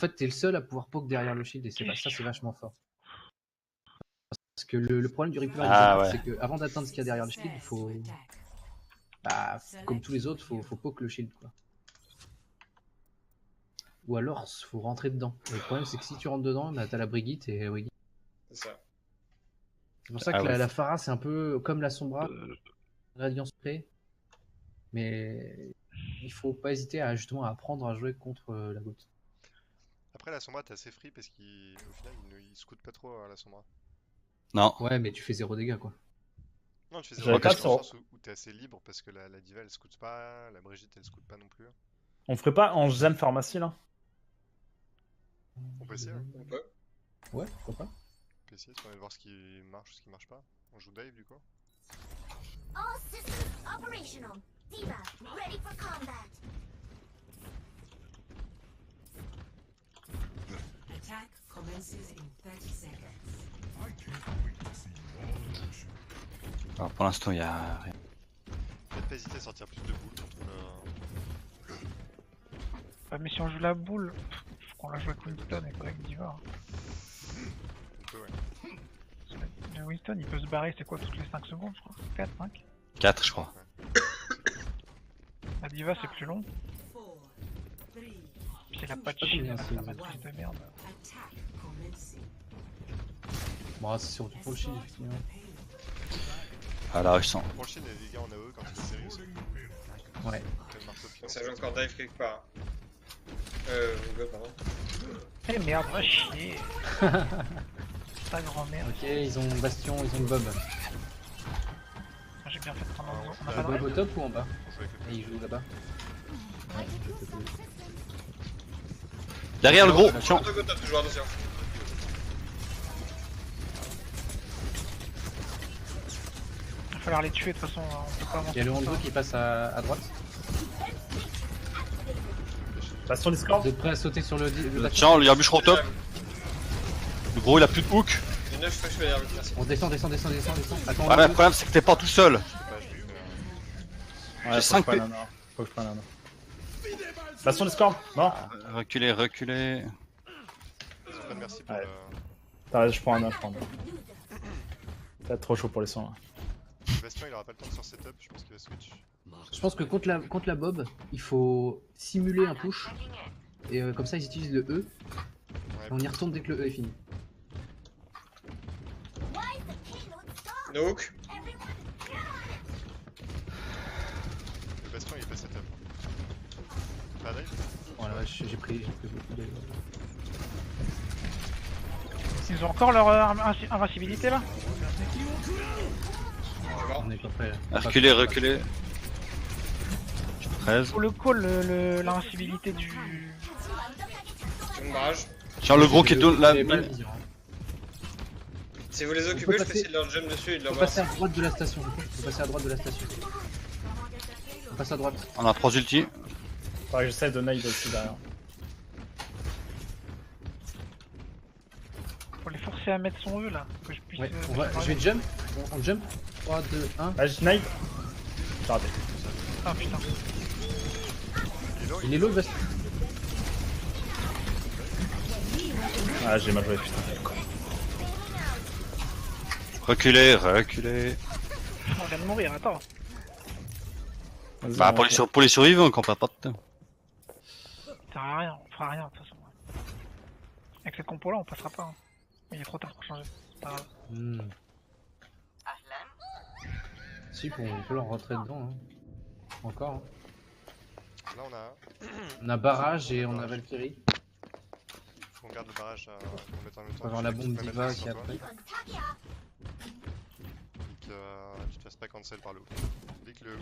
fait, t'es le seul à pouvoir poke derrière le shield et ça, c'est vachement fort. Parce que le problème du Reaper, c'est que avant d'atteindre ce qu'il y a derrière le shield, il faut. Bah, comme tous les autres, faut poke le shield, quoi. Ou alors, faut rentrer dedans. Et le problème, c'est que si tu rentres dedans, bah, t'as la Brigitte et Brigitte. C'est ça. C'est pour ça que la Pharah, c'est un peu comme la Sombra, Radiant Spray. Mais il faut pas hésiter à justement apprendre à jouer contre la goutte. Après, la Sombra, t'es assez free parce qu'au final, il scoute pas trop la Sombra. Non. Ouais, mais tu fais 0 dégâts, quoi. Non, tu fais 0 dégâts dans le sens où t'es assez libre parce que la Diva elle scoute pas, la Brigitte elle scoute pas non plus. On ferait pas en Zen Pharmacie là? On peut essayer, On peut. Ouais, pourquoi pas. On peut essayer, si on va voir ce qui marche ou ce qui marche pas. On joue dive du coup. All systems operational. Diva, ready for combat. Attack commences in 30 seconds. Alors pour l'instant, il y a rien. Peut-être pas hésiter à sortir plus de boules contre Ah, mais si on joue la boule, faut qu'on la joue avec Winston et pas avec Diva. On peut, ouais. Le Winston il peut se barrer, c'est quoi, toutes les 5 secondes, je crois? 4, 5? 4, je crois. La Diva c'est plus long. Puis elle a pas de shield, la matrice de merde. Bon, c'est surtout pour le shield, effectivement. Ah là, je sens. Pour le chien, les gars en AE quand c'est sérieux, c'est. Ouais. Ça joue encore dive quelque part. Pardon. Eh merde, va chier. Ta grand-mère. Ok, ils ont Bastion, ils ont Bob. J'ai bien fait de prendre un. On a pas de Bob au rêve. top ou en bas? Et il joue là-bas. Derrière le gros, attention. Toujours attention. Il va falloir les tuer de toute façon, on peut pas avancer. Il y a le Hanzo qui passe à droite. Bastion Discord. Vous êtes prêts à sauter sur le Bastion? Tiens, il y a un bûcheron top. Le gros, il a plus de hook. J'ai 9 fois que je fais l'arbitre, merci. On descend. Attends, Ah, mais le problème, c'est que t'es pas tout seul. Ouais, J'ai 5 P. Faut que je prenne un. Bastion Discord. Mort. Reculez. Merci pour Ouais. le. T'as raison, je prends un. T'es trop chaud pour les soins là. Le Bastion il aura pas le temps de faire setup, je pense qu'il va switch. Je pense que contre la Bob, il faut simuler un push. Et comme ça, ils utilisent le E. Ouais, Et on y retourne dès que le E est fini. No hook. le Bastion il est pas setup. Pas dive. Voilà, j'ai pris beaucoup de. Ils ont encore leur invincibilité là? On est pas prêt. Reculez. 13. Pour le call, l'invincibilité du. Bon barrage. Tiens, le gros qui est de la. Si vous les occupez, je peux essayer de leur jump dessus et de leur Faut passer à droite de la station. Faut passer à droite de la station. On passe à droite. On a 3 ultis. Faudrait que j'essaie de nade aussi derrière. Faut les forcer à mettre son E là, que je puisse. Ouais, je vais jump. On jump. 3, 2, 1. Vas-y, je nade. J'ai raté. Ah putain. Il est low le Bastion. Ah, j'ai mal joué, putain. Reculez. On vient de mourir, attends. Vas-y, Bah, on- pour les survivants, qu'on perd pas de temps. Ça sert à rien, on fera rien de toute façon. Avec cette compo là, on passera pas. Hein. Il est trop tard pour changer. C'est pas grave. Si, on peut leur rentrer dedans. Hein. Encore. Hein. Là on a. On a barrage et on a Valkyrie. Faut qu'on garde le barrage pour mettre en même temps. On va avoir la bombe Diva qui est après. Et que tu te fasses pas cancel par le hook. Dès que le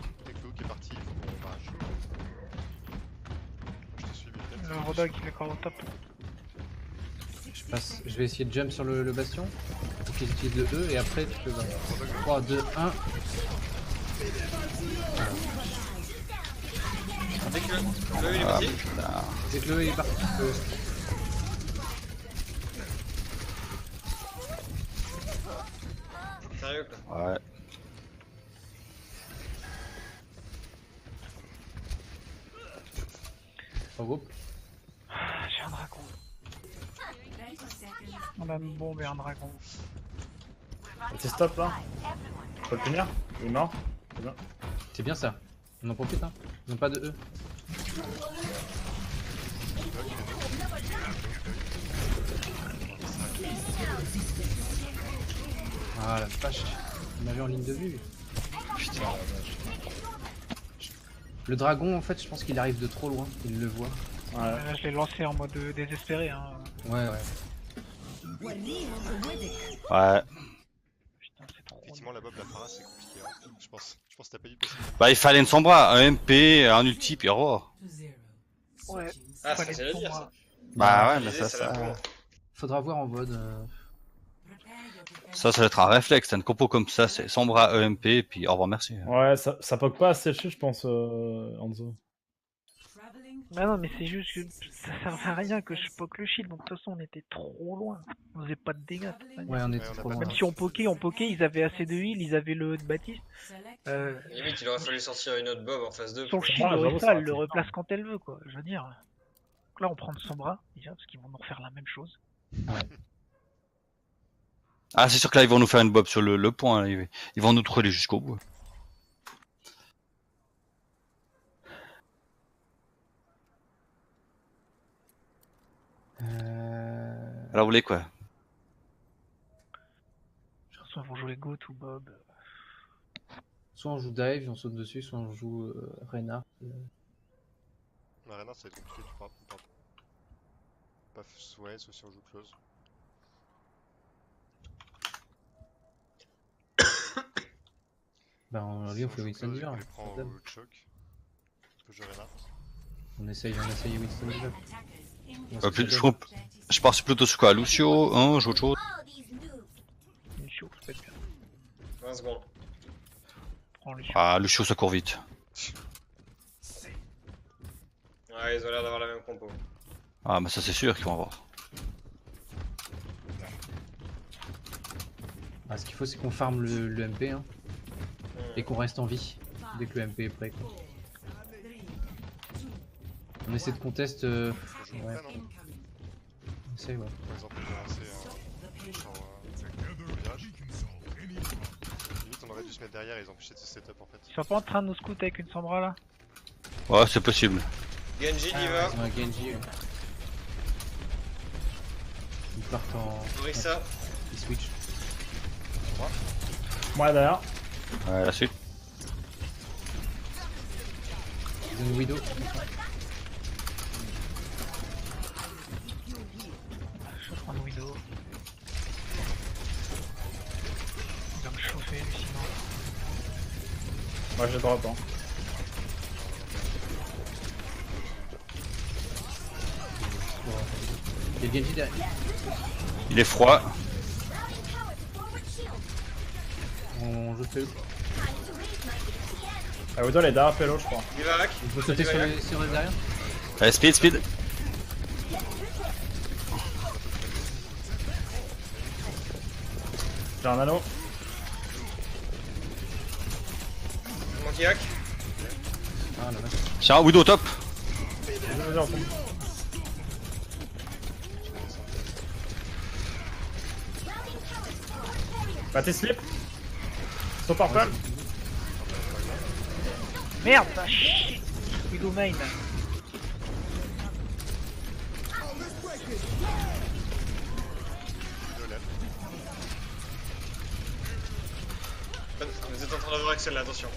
hook est parti, il faut qu'on barrage. Je te suis vite. Le Rodog il est encore au top. Je vais essayer de jump sur le Bastion. Faut qu'ils utilisent le E et après tu peux. 3, 2, 1. Dès que le il est parti. Dès que le E est parti, tu peux. Sérieux quoi. Ouais. Regroupe. J'ai un dragon. On a une bombe et un dragon. T'es stop là. Faut le finir. Il est mort. C'est bien. C'est bien ça. On en profite hein. Ils ont pas de E. Ah la vache. On avait en ligne de vue. Putain. Le dragon en fait je pense qu'il arrive de trop loin. Il le voit. Ouais. Là, je l'ai lancé en mode désespéré. Hein. Ouais. Ouais. Putain, c'est trop. Effectivement, la bob, la para, c'est compliqué. Hein. Je pense que t'as pas eu possible. Bah il fallait une Sombra, un MP, un ulti, puis au revoir. To zero. Ouais. Switching Ah, ça Fallait c'est le dire pour ça. moi. Bah ouais, mais L'idée, ça, va pour ça... moi. Faudra voir en VOD. Prepare your defense. Ça va être un réflexe, t'as une compo comme ça, c'est Sombra, EMP, puis au revoir, merci. Ouais, ça poke pas assez dessus, je pense, Hanzo. Traveling. Bah non, mais c'est juste que ça servait à rien que je poke le shield. Donc de toute façon, on était trop loin. On faisait pas de dégâts. de toute manière. Ouais on Ouais, était on a trop pas loin. Même si on pokait, ils avaient assez de heal, ils avaient le E de Baptiste. Select. Limite, il aurait fallu sortir une autre bob en phase 2. Son Ouais, shield, j'avoue, ça elle aurait le été replace quand elle veut, quoi. Je veux dire. Donc là, on prend son bras, déjà, parce qu'ils vont nous refaire la même chose. Ah c'est sûr que là ils vont nous faire une bob sur le point, là. Ils vont nous troller jusqu'au bout. Alors vous voulez quoi? Soit on va jouer Goat ou Bob. Soit on joue dive, on saute dessus, soit on joue Reinhardt. La Reinhardt, ça va être compliqué, tu parles. Pas ouais, sauf si on joue close. Bah on, lui on fait Winston Diver. On les prend au choc. On peut jouer Reinhardt. On essaye Winston Diver. Je pars plutôt sur quoi? Lucio, hein, Jojo. All these noobs. Une chaud, ça peut être bien. 20 secondes. Prends le Ah Lucio ça court vite. Ouais, ils ont l'air d'avoir la même compo. Ah mais ça c'est sûr qu'ils vont avoir. Ah, ce qu'il faut c'est qu'on farme le MP hein, et qu'on reste en vie dès que le MP est prêt. Quoi. On essaie de contest. On joue Ouais, après, non? on essaie, ouais. Par exemple, on peut lancer sur virage. Limite, on aurait dû se mettre derrière et ils empêcher de se setup en fait. Ils sont pas en train de nous scout avec une Sombra là? Ouais c'est possible. Genji, Diva, Ils ont un Genji. Ouais. Ils partent en. Orisa. Ils switch. Moi derrière. Ouais la suite. Ils ont une Widow. Je prends une Widow. Il va me chauffer lui sinon. Moi j'ai drop, hein. Il y a le Genji derrière. Il est froid. On joue PE. Ah, Widow elle est derrière Pelo, je crois. Diva hack. Il faut sauter sur les derrière. Allez speed. J'ai un anneau. Monkey hack. Ah la vache. Tiens, Widow top. Vas-y, on tombe. Bah t'es slip. Saut par purple. Merde! Ah, shit! Widow main. Vous êtes en train d'avoir Axel là, attention.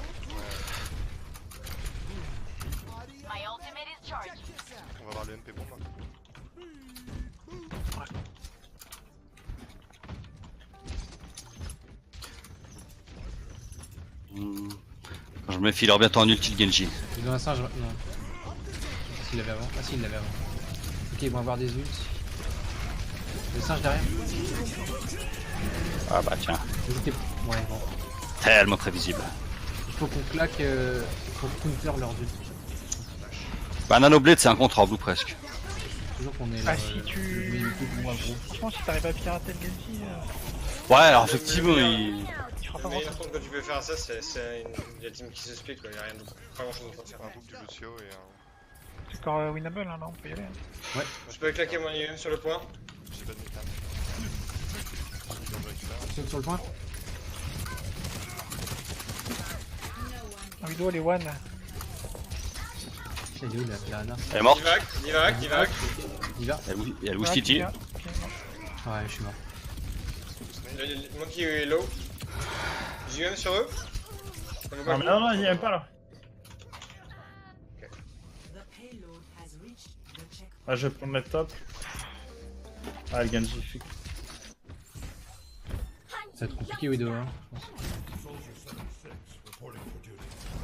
On va voir le MP bomb là. Quand je me méfie, il aura bientôt un ulti de Genji. Ils ont un singe. Non. S'il l'avait avant. Ah si il l'avait avant. Ok ils vont avoir des ults. Le singe derrière. Ah bah tiens, Ils étaient. Ouais bon. tellement prévisible. Il faut qu'on claque. Pour counter leurs ults. Bah Nanoblade c'est un contre-orbe ou presque. Toujours qu'on est Ah là. si tu... Moins gros. Franchement si t'arrives à pirater le Genji, Ouais alors effectivement il... tu feras pas Mais grand par chose. contre, quand tu peux faire ça, c'est la team qui se split quoi, y'a rien d'autre. Pas grand chose d'autre à faire. Un double du Lucio et un. C'est encore winnable hein, là, on peut y aller. Hein. Je peux claquer mon IE sur le point. J'ai pas de métal. Saute sur le point. Widow, les one. Elle est où la Ana? Elle est morte. Divac. Il va. Il y a le Wistiti. Ouais, Ouais, je suis mort. Moi qui est low. J'ai eu un sur eux. Non, mais non, il y a même pas là. The payload has reached the checkpoint. Ah, je vais prendre le top. Ah, le Genji, fixe. Ça va être compliqué, Widow. Hein.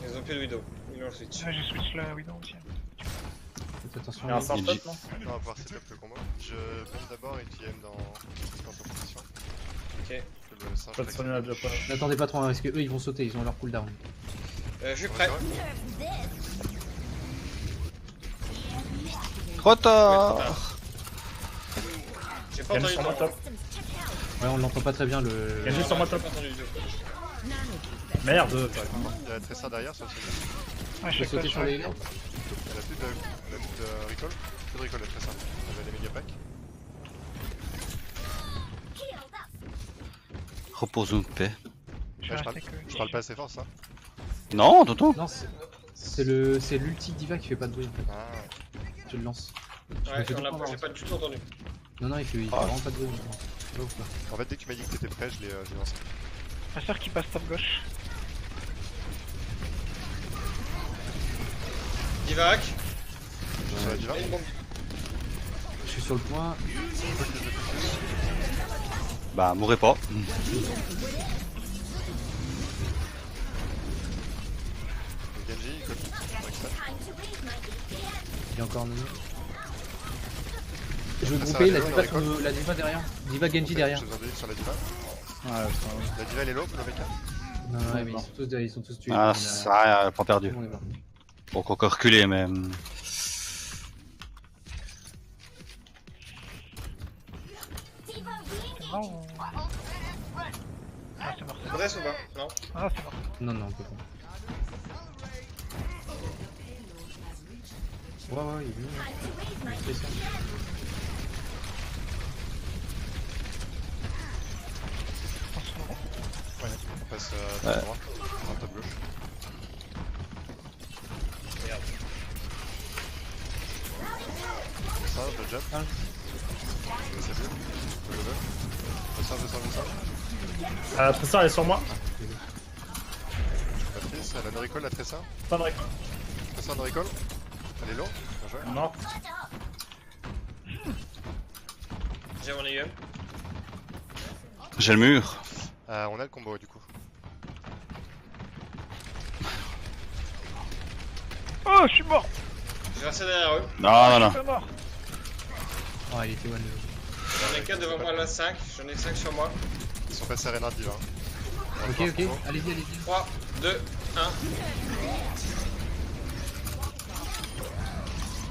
Ils ont plus de Widow. Ils l'ont switch. j'ai switch la Widow aussi. Faites attention. Il y a un les- sort Genji. top, non? Non, on va pouvoir setup le combo. Je bombe d'abord et tu aim dans ton position. Ok. Que le singe Pas de soigner la déjà pas. N'attendez pas trop, hein, parce que eux ils vont sauter, ils ont leur cooldown. Je suis prêt. Trop tard. J'ai pas Genji entendu sur moi ton. top. Ouais, on l'entend pas très bien le. Genji sur moi J'ai top. pas entendu du tout. Merde. Il y a Tressa derrière sur le side. Ouais, Je je peux sais sauter sur les. Elle a plus de recall. Plus de recall de Tressa. Elle avait les méga packs. Repose-nous de paix. Je Ouais, vais je rester que. Je parle pas assez fort ça. Non, Tonton. Non, c'est l'ulti Diva qui fait pas de bruit en fait. Ah, Je le lance. Je me Ouais, fais on tout l'a le temps pas, j'ai avoir. pas du tout entendu. Non, il fait vraiment pas de bruit. C'est pas ouf, quoi. en fait, dès que tu m'as dit que t'étais prêt, je l'ai lancé. Ma soeur qui passe top gauche. Divac. Je suis sur la diva. Et une bombe. Je suis sur le point. Bah, mourrez pas. Genji, il colle. Il est encore nommé. Je veux Ah, ça grouper va, la Diva, d'accord. la Diva derrière. Diva Genji derrière. Je vous en ai une sur la diva. Ouais, putain. La diva elle est low, le mec. Non, ouais, mais ils sont tous tués. Ah, On a- ça a rien, pas perdu. tout le monde est mort. Bon, encore reculé, mais. C'est mort ou... Ah, c'est mort. Dresse ou pas? Non. Ah, c'est mort. Non, on peut pas. Ouais, il est venu. Il fait ça. On passe Ouais. à droite, en top gauche. Merde. Ça, le jump. C'est bien. Le level. Le sort. Tressa, elle est sur moi. La Triss, elle a no recall, la Tressa. Pas de recall. Tressa no recall. Elle est low. Bien joué. Non. J'ai mon EUM. J'ai le mur. On a le combo du coup. Oh, je suis mort. Je vais rester derrière eux. Non. Je suis mort. Oh, il était one. J'en ai 4 devant moi, là 5. J'en ai 5 sur moi. Ils sont passés à Renard diva. Ok, allez-y. 3, 2,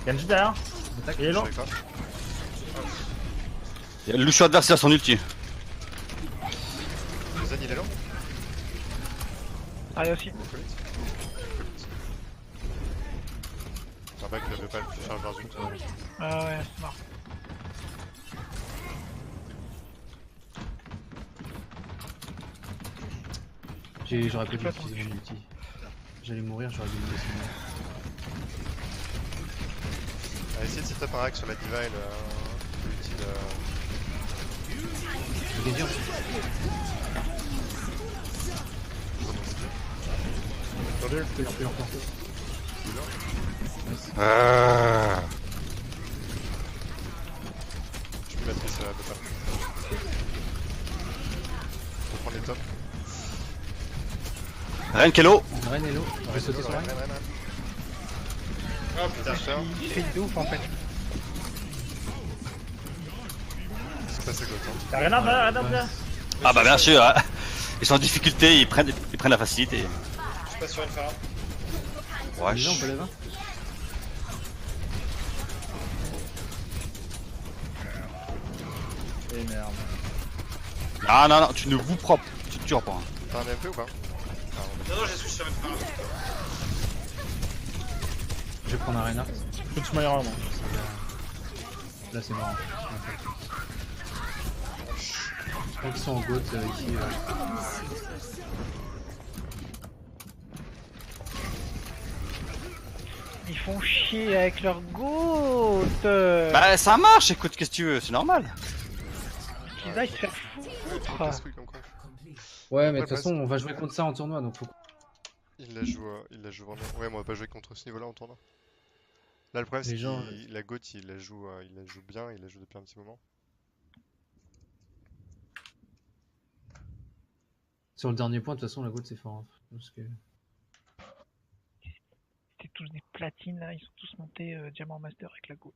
1. Genji derrière. Attaque. Il est long. Il y a le Lucio adversaire, son ulti. Zen il est low. Ah, il y a aussi. Un bac qui avait pas le charge vers une. Ah ouais, c'est mort. J'aurais pas dû utiliser mon ulti. J'allais mourir, j'aurais dû me laisser mourir. Essayez de setup un hack sur la diva et l'ulti de. Le Genji, Attendez, je peux l'emporter. Je peux mettre ça de top. Faut prendre les tops. Ren Kello. Ren est low, je vais sauter sur Ren. Oh putain. Il fait de ouf en fait. C'est passé Gotham. Y'a rien à faire, rien à faire. Ah bah bien sûr, hein. Ils sont en difficulté, ils prennent la facilité. Je passe sur une Phara. Ouais, Déjà, on peut lever. Et merde. Non, tu ne vous propre, tu te tueras pas. Hein. T'as un MP ou pas? Non, j'ai switch sur une Phara. Je vais prendre un Reinhardt. Toute meilleure moi. Là, c'est marrant. Tant qu'ils sont en goat ici. Ils font chier avec leur goat. Bah ça marche, écoute, qu'est-ce que tu veux, c'est normal. Qu'ils aillent se faire foutre. Casse-couille comme con. Ouais, mais de Après, toute façon, on va jouer contre ça en tournoi, donc faut. Il la joue vraiment. Ouais, moi on va pas jouer contre ce niveau-là en tournoi. Là le problème c'est Les gens, que la GOAT il la joue bien, il la joue depuis un petit moment. Sur le dernier point, de toute façon, la goat c'est fort. Hein, parce que... C'était tous des platines là, ils sont tous montés Diamant Master avec la goat.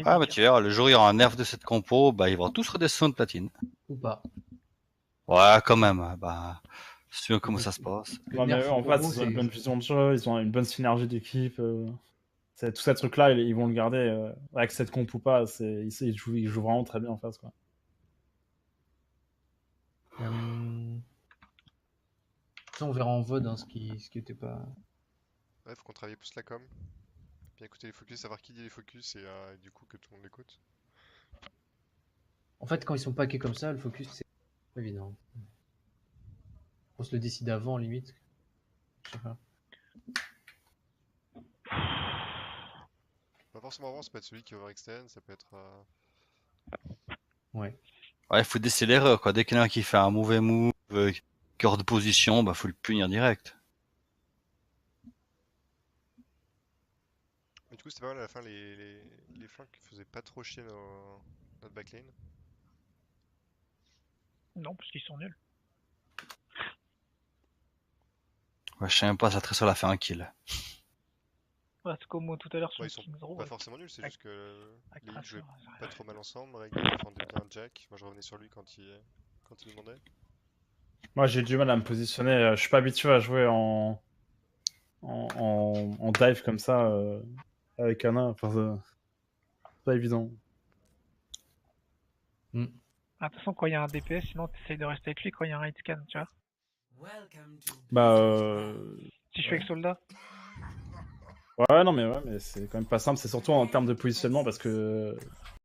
Ah bah tu verras, le jour où il y aura un nerf de cette compo, bah ils vont tous redescendre platine. Ou pas. Ouais, quand même, bah... Si tu veux comment ça se passe. Non, mais eux, en face, ils ont une bonne vision de jeu, ils ont une bonne synergie d'équipe. Tout ces trucs-là, ils vont le garder. Avec cette comp ou pas, ils jouent vraiment très bien en face. Quoi. Ça, on verra en VOD hein, ce qui était pas. Ouais, faut qu'on travaille plus la com. Bien écouter les focus, savoir qui dit les focus et du coup que tout le monde écoute. En fait, quand ils sont packés comme ça, le focus c'est pas évident. On se le décide avant, limite. Je sais pas. Pas forcément avant, ça peut être celui qui overextend, ça peut être. Ouais. Ouais, faut déceler l'erreur, quoi. Dès qu'il y en a un qui fait un mauvais move, qui est hors de position, bah faut le punir direct. Mais du coup, c'était pas mal à la fin, les flanks faisaient pas trop chier notre backlane. Non, parce qu'ils sont nuls. Ouais, je sais même pas, ça Tressor a fait un kill. Ouais, c'est comme moi tout à l'heure sur Ouais, le ils sont Kings Row. pas forcément nuls, c'est juste que Avec les hits jouaient Trasher, pas trop mal ensemble. Reg défendait bien Jack. Moi, je revenais sur lui quand il demandait. Moi, j'ai du mal à me positionner. Je suis pas habitué à jouer en dive comme ça avec un nain. Enfin, c'est pas évident. Attention, quand il y a un DPS, sinon t'essayes de rester avec lui quand il y a un hit scan, tu vois. Bah, Si je fais avec soldat. ouais, non, mais c'est quand même pas simple. C'est surtout en termes de positionnement parce que